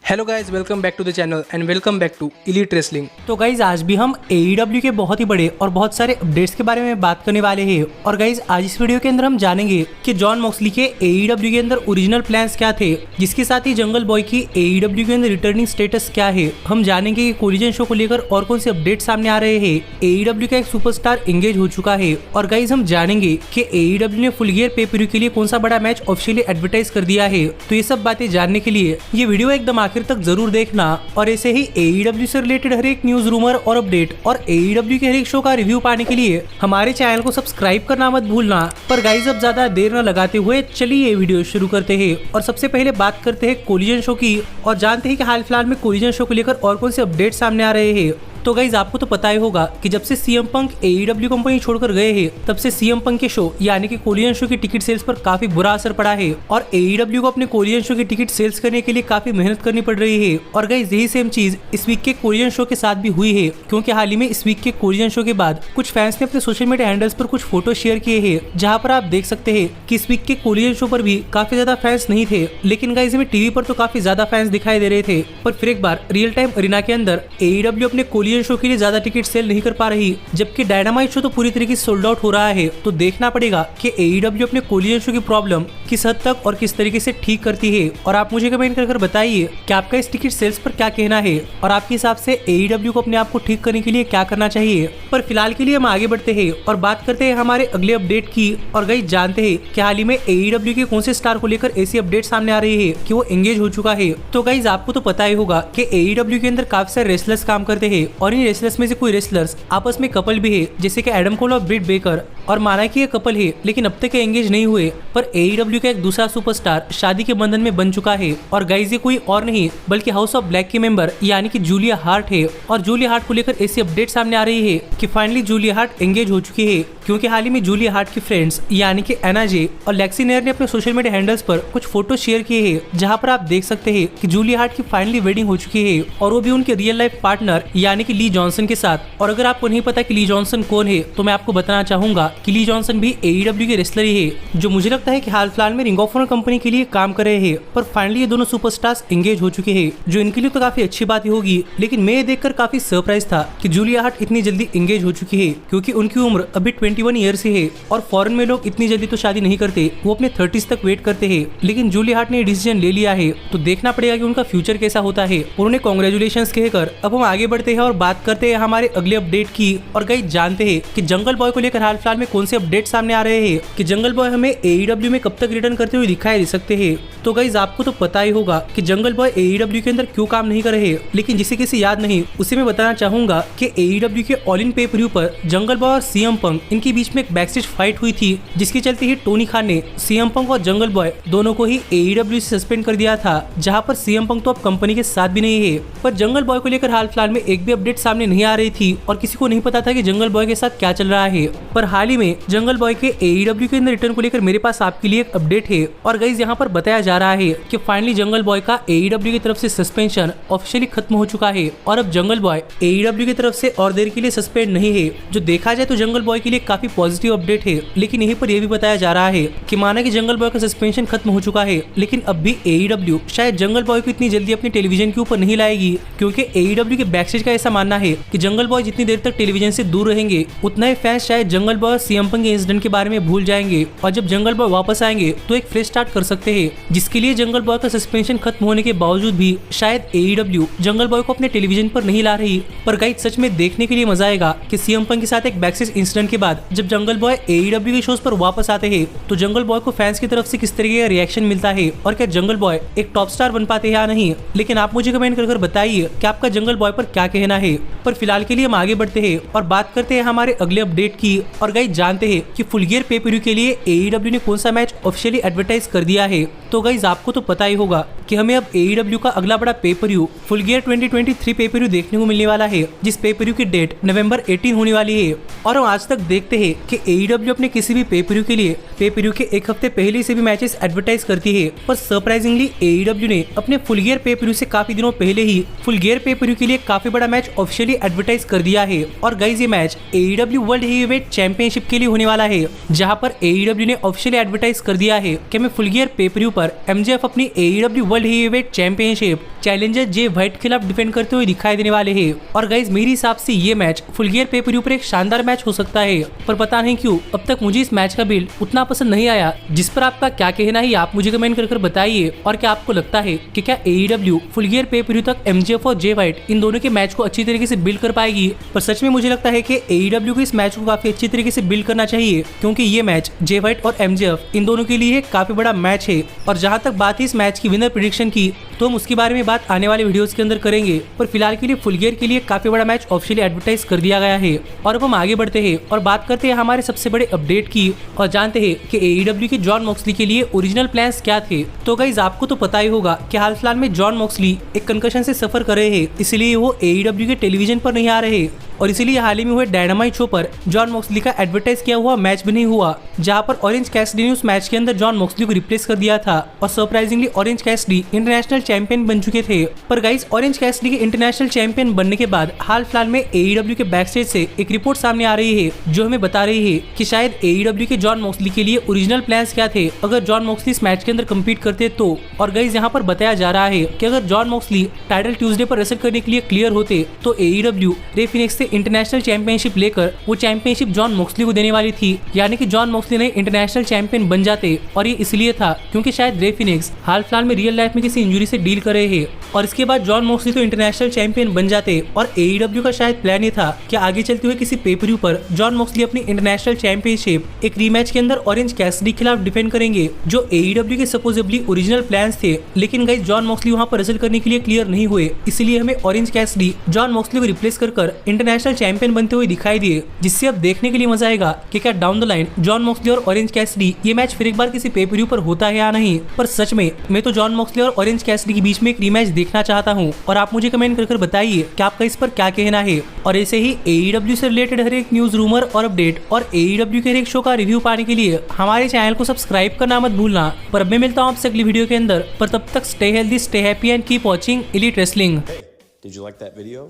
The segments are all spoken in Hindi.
Hello guys, welcome back to the channel and welcome back to elite wrestling. तो गाइज आज भी हम AEW के बहुत ही बड़े और बहुत सारे अपडेट्स के बारे में बात करने वाले हैं। और गाइज आज इस वीडियो के अंदर हम जानेंगे कि जॉन मॉक्सली के AEW के अंदर ओरिजिनल प्लान्स क्या थे, जिसके साथ ही जंगल बॉय की AEW के अंदर रिटर्निंग स्टेटस क्या है। हम जानेंगे कि कोलिजन शो को लेकर और कौन से अपडेट सामने आ रहे हैं। AEW का एक सुपरस्टार एंगेज हो चुका है। और गाइज हम जानेंगे कि AEW ने फुल गियर पे-पर-व्यू के लिए कौन सा बड़ा मैच ऑफिशियली एडवर्टाइज कर दिया है। तो ये सब बातें जानने के लिए ये वीडियो एकदम आखिर तक जरूर देखना। और ऐसे ही AEW से रिलेटेड हर एक न्यूज, रूमर और अपडेट और AEW के हर एक शो का रिव्यू पाने के लिए हमारे चैनल को सब्सक्राइब करना मत भूलना। पर गाइज अब ज्यादा देर न लगाते हुए चलिए ये वीडियो शुरू करते हैं। और सबसे पहले बात करते हैं कोलिजन शो की और जानते हैं कि हाल फिलहाल में कोलिजन शो को लेकर और कौन से अपडेट सामने आ रहे हैं। तो गाइज आपको तो पता ही होगा कि जब से CM पंक AEW कंपनी छोड़कर गए हैं, तब से CM पंक के शो यानी कि कोलिजन शो की टिकट सेल्स पर काफी बुरा असर पड़ा है। और AEW को अपने कोलिजन शो की टिकट सेल्स करने के लिए काफी मेहनत करनी पड़ रही है। और गाइज यही सेम चीज इस वीक के कोलिजन शो के साथ भी हुई है, क्योंकि हाल ही में इस वीक के कोलिजन शो के बाद कुछ फैंस ने अपने सोशल मीडिया हैंडल्स पर कुछ फोटो शेयर किए हैं, जहाँ पर आप देख सकते हैं कि इस वीक के कोलिजन शो पर भी काफी ज्यादा फैंस नहीं थे, लेकिन गाइज हमें टीवी पर तो काफी ज्यादा फैंस दिखाई दे रहे थे। पर फिर एक बार रियल टाइम अरीना के अंदर AEW अपने कोलिजन शो के लिए ज्यादा टिकट सेल नहीं कर पा रही, जबकि डायनामाइट शो तो पूरी तरीके से सोल्ड आउट हो रहा है। तो देखना पड़ेगा कि AEW अपने कोलिजन शो की प्रॉब्लम किस हद तक और किस तरीके से ठीक करती है। और आप मुझे कमेंट कर बताइए कि आपका इस टिकट सेल्स पर क्या कहना है और आपके हिसाब से AEW को अपने आप को ठीक करने के लिए क्या करना चाहिए। पर फिलहाल के लिए हम आगे बढ़ते हैं और बात करते हैं हमारे अगले अपडेट की। और गाइस जानते हैं कि हाल ही में AEW के कौन से स्टार को लेकर ऐसी अपडेट सामने आ रही है कि वो एंगेज हो चुका है। तो गाइस आपको तो पता ही होगा कि AEW के अंदर काफी सारे रेसलर्स काम करते हैं और इन रेसलर्स में से कोई रेसलर्स आपस में कपल भी है, जैसे कि एडम कोल और ब्रिट बेकर। और माना कि ये कपल है, लेकिन अब तक एंगेज नहीं हुए। पर AEW का एक दूसरा सुपरस्टार शादी के बंधन में बन चुका है। और गाइस ये कोई और नहीं बल्कि हाउस ऑफ ब्लैक के मेंबर यानी कि जूलिया हार्ट है। और जूलिया हार्ट को लेकर ऐसी अपडेट सामने आ रही है कि फाइनली जूलिया हार्ट एंगेज हो चुकी है, क्योंकि हाल ही में जूलिया हार्ट की फ्रेंड्स यानी कि एना जे और लेक्सी नेयर ने अपने सोशल मीडिया हैंडल्स पर कुछ फोटो शेयर किए हैं, जहां पर आप देख सकते हैं कि जूलिया हार्ट की फाइनली वेडिंग हो चुकी है, और वो भी उनके रियल लाइफ पार्टनर यानी कि ली जॉनसन के साथ। और अगर आपको नहीं पता कि ली जॉनसन कौन है, तो मैं आपको बताना चाहूंगा कि ली जॉनसन भी AEW के रेसलर ही है, जो मुझे लगता है कि हाल फिलहाल में रिंग ऑफ ऑनर कंपनी के लिए काम कर रहे हैं। पर फाइनली ये दोनों सुपरस्टार्स एंगेज हो चुके हैं, जो इनके लिए तो काफी अच्छी बात ही होगी। लेकिन मैं ये देखकर काफी सरप्राइज था कि जूलिया हार्ट इतनी जल्दी एंगेज हो चुकी है, क्योंकि उनकी उम्र अभी 21 ईयर्स ही है। और फॉरेन में लोग इतनी जल्दी तो शादी नहीं करते, वो अपने 30s तक वेट करते हैं। लेकिन जूलिया हार्ट ने डिसीजन ले लिया है, तो देखना पड़ेगा कि उनका फ्यूचर कैसा होता है। और उन्हें कांग्रेचुलेशंस कहकर अब हम आगे बढ़ते हैं और बात करते हैं हमारे अगले अपडेट की। और गाइस जानते हैं कि जंगल बॉय को लेकर हाल फिलहाल में कौन से अपडेट सामने आ रहे हैं, कि जंगल बॉय हमें AEW में कब तक रिटर्न करते हुए दिखाई दे सकते हैं। तो गाइस आपको तो पता ही होगा कि जंगल बॉय AEW के अंदर क्यों काम नहीं कर रहे, लेकिन जिसे किसी याद नहीं उसे मैं बताना चाहूंगा कि AEW के ऑल इन पे-पर-व्यू पर जंगल बॉय और CM पंक इनके बीच में एक बैकस्टेज फाइट हुई थी, जिसके चलते ही टोनी खान ने CM पंक और जंगल बॉय दोनों को ही AEW से सस्पेंड कर दिया था, जहां पर CM पंक तो अब कंपनी के साथ भी नहीं है। पर जंगल बॉय को लेकर हाल फिलहाल में एक भी अपडेट सामने नहीं आ रही थी और किसी को नहीं पता था कि जंगल बॉय के साथ क्या चल रहा है। पर हाल ही में जंगल बॉय के AEW के अंदर रिटर्न को लेकर मेरे पास आपके लिए एक अपडेट है। और गाइस यहाँ पर बताया जा रहा है कि फाइनली जंगल बॉय का AEW की तरफ से सस्पेंशन ऑफिशियली खत्म हो चुका है, और अब जंगल बॉय AEW की तरफ से और देर के लिए सस्पेंड नहीं है। जो देखा जाए तो जंगल बॉय के लिए काफी पॉजिटिव अपडेट है। लेकिन यहीं पर यह भी बताया जा रहा है कि माना कि जंगल बॉय का सस्पेंशन खत्म हो चुका है, लेकिन अब भी AEW शायद जंगल बॉय को इतनी जल्दी अपने टेलीविजन के ऊपर नहीं लाएगी, क्योंकि AEW के बैकस्टेज का ऐसा मानना है कि जंगल बॉय जितनी देर तक टेलीविजन से दूर रहेंगे, उतना ही फैंस शायद जंगल बॉय और CM पंक के इंसिडेंट के बारे में भूल जाएंगे। और जब जंगल बॉय वापस आएंगे तो एक फ्रेश स्टार्ट कर सकते हैं, जिसके लिए जंगल बॉय का सस्पेंशन खत्म होने के बावजूद भी शायद AEW जंगल बॉय को अपने टेलीविजन पर नहीं ला रही। पर गाइस सच में देखने के लिए मजा आएगा कि CM पंक के साथ एक बैकस्टेज इंसिडेंट के बाद जब जंगल बॉय AEW के शोज पर वापस आते हैं, तो जंगल बॉय को फैंस की तरफ से किस तरीके का रिएक्शन मिलता है, और क्या जंगल बॉय एक टॉप स्टार बन पाते हैं या नहीं। लेकिन आप मुझे कमेंट कर बताइए कि आपका जंगल बॉय पर क्या कहना है। पर फिलहाल के लिए हम आगे बढ़ते हैं और बात करते हैं हमारे अगले अपडेट की। और गाइस जानते हैं कि फुल गियर पे-पर-व्यू के लिए AEW ने कौन सा मैच ऑफिशियली एडवर्टाइज कर दिया है। तो गाइस आपको तो पता ही होगा कि हमें अब AEW का अगला बड़ा पे-पर-व्यू फुल गियर 2023 पे-पर-व्यू देखने को मिलने वाला है, जिस पे-पर-व्यू की डेट नवंबर 18 होने वाली है। और हम आज तक देखते हैं कि AEW अपने किसी भी पे-पर-व्यू के लिए पे-पर-व्यू के एक हफ्ते पहले से भी मैचेस एडवर्टाइज करती है। पर सरप्राइजिंगली AEW ने अपने फुल गियर पे-पर-व्यू से काफी दिनों पहले ही फुल गियर पे-पर-व्यू के लिए काफी बड़ा मैच ऑफिशियली एडवर्टाइज कर दिया है। और गाइज ये match AEW world heavyweight championship के लिए होने वाला है, जहां पर AEW ने ऑफिशियली एडवर्टाइज कर दिया है कि मैं फुल गियर पे पर व्यू पर MJF अपनी AEW world heavyweight championship challenger Jay White के खिलाफ डिफेंड करते हुए दिखाई देने वाले हैं। और गाइज मेरे हिसाब से ये मैच फुल गियर पे पर व्यू पर एक शानदार मैच हो सकता है, पर पता नहीं क्यों अब तक मुझे इस मैच का बिल्ड उतना पसंद नहीं आया। जिस पर आपका क्या कहना है आप मुझे कमेंट कर बताइए। और क्या आपको लगता है कि क्या AEW फुल गियर पे पर व्यू तक MJF और जे व्हाइट इन दोनों के मैच को अच्छी तरीके से बिल्ड कर पाएगी? पर सच में मुझे लगता है कि AEW को इस मैच को काफी अच्छी तरीके से बिल्ड करना चाहिए, क्योंकि ये मैच जे व्हाइट और MJF इन दोनों के लिए काफी बड़ा मैच है। और जहां तक बात है इस मैच की विनर प्रेडिक्शन की, तो हम उसके बारे में बात आने वाले वीडियोस के अंदर करेंगे। पर फिलहाल के लिए फुल गियर के लिए काफी बड़ा मैच ऑफिशियली एडवर्टाइज कर दिया गया है। और अब हम आगे बढ़ते हैं और बात करते हैं हमारे सबसे बड़े अपडेट की, और जानते हैं कि AEW के जॉन मॉक्सली के लिए ओरिजिनल प्लान्स क्या थे। तो गाइज आपको तो पता ही होगा कि हाल फिलहाल में जॉन मॉक्सली एक कंकशन से सफर कर रहे हैं, इसलिए वो AEW के टेलीविजन पर नहीं आ रहे, और इसीलिए हाल ही में हुए डायनामाइट शो पर जॉन मॉक्सली का एडवर्टाइज किया हुआ मैच भी नहीं हुआ, जहां पर ऑरेंज कैसिडी ने उस मैच के अंदर जॉन मॉक्सली को रिप्लेस कर दिया था। और surprisingly orange Cassidy international champion बन चुके थे। पर गाइस ऑरेंज कैसिडी के इंटरनेशनल चैंपियन बनने के बाद हाल फिलहाल में AEW के बैकस्टेज से एक रिपोर्ट सामने आ रही है, जो हमें बता रही है कि शायद AEW के जॉन मॉक्सली के लिए ओरिजिनल प्लान्स क्या थे अगर जॉन मॉक्सली इस मैच के अंदर कम्पीट करते तो। और गाइस यहाँ पर बताया जा रहा है कि अगर जॉन मॉक्सली टाइटल ट्यूसडे पर रेसल करने के लिए क्लियर होते तो AEW रे फिनिक्स से इंटरनेशनल चैंपियनशिप लेकर वो चैंपियनशिप जॉन मॉक्सली को देने वाली थी, यानी कि जॉन मॉक्सली ने इंटरनेशनल चैंपियन बन जाते। और ये इसलिए था क्योंकि शायद रे फिनिक्स हाल फिलहाल में रियल लाइफ में किसी इंजरी से डील कर रहे हैं, और इसके बाद जॉन मॉक्सली तो इंटरनेशनल चैंपियन बन जाते। और AEW का शायद प्लान ये था कि आगे चलते हुए किसी पे पर व्यू पर जॉन मॉक्सली अपनी इंटरनेशनल चैंपियनशिप एक रीमैच के अंदर ऑरेंज कैसिडी के खिलाफ डिफेंड करेंगे, जो AEW के सपोजेबली ओरिजिनल प्लान्स थे। लेकिन गाइस जॉन मॉक्सली वहां पर रेसल करने के लिए क्लियर नहीं हुए, इसलिए हमें ऑरेंज कैसिडी जॉन मॉक्सली को रिप्लेस कर इंटरनेशनल चैंपियन बनते हुए दिखाई दिए, जिससे अब देखने के लिए मजा आएगा कि क्या down the line John Moxley और ऑरेंज कैसिडी ये मैच फिर एक बार किसी पे पर व्यू पर होता है या नहीं। पर सच में मैं तो जॉन मॉक्सली और ऑरेंज कैसिडी के बीच में एक रीमैच देखना चाहता हूँ, और आप मुझे कमेंट कर बताइए कि आपका इस पर क्या कहना है। और ऐसे ही AEW से रिलेटेड हर एक न्यूज, रूमर और अपडेट और AEW के हर एक शो का रिव्यू पाने के लिए हमारे चैनल को सब्सक्राइब करना मत भूलना। पर अब मैं मिलता हूँ आपसे अगली वीडियो के अंदर, पर तब तक stay healthy, stay happy and keep watching elite wrestling. Hey, did you like that video?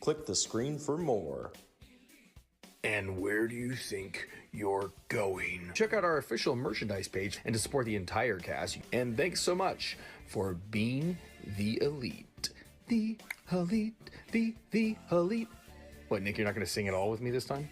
Click the screen for more. And where do you think you're going? Check out our official merchandise page and to support the entire cast. And thanks so much for being the elite. The elite, the elite. What, Nick, you're not going to sing it all with me this time?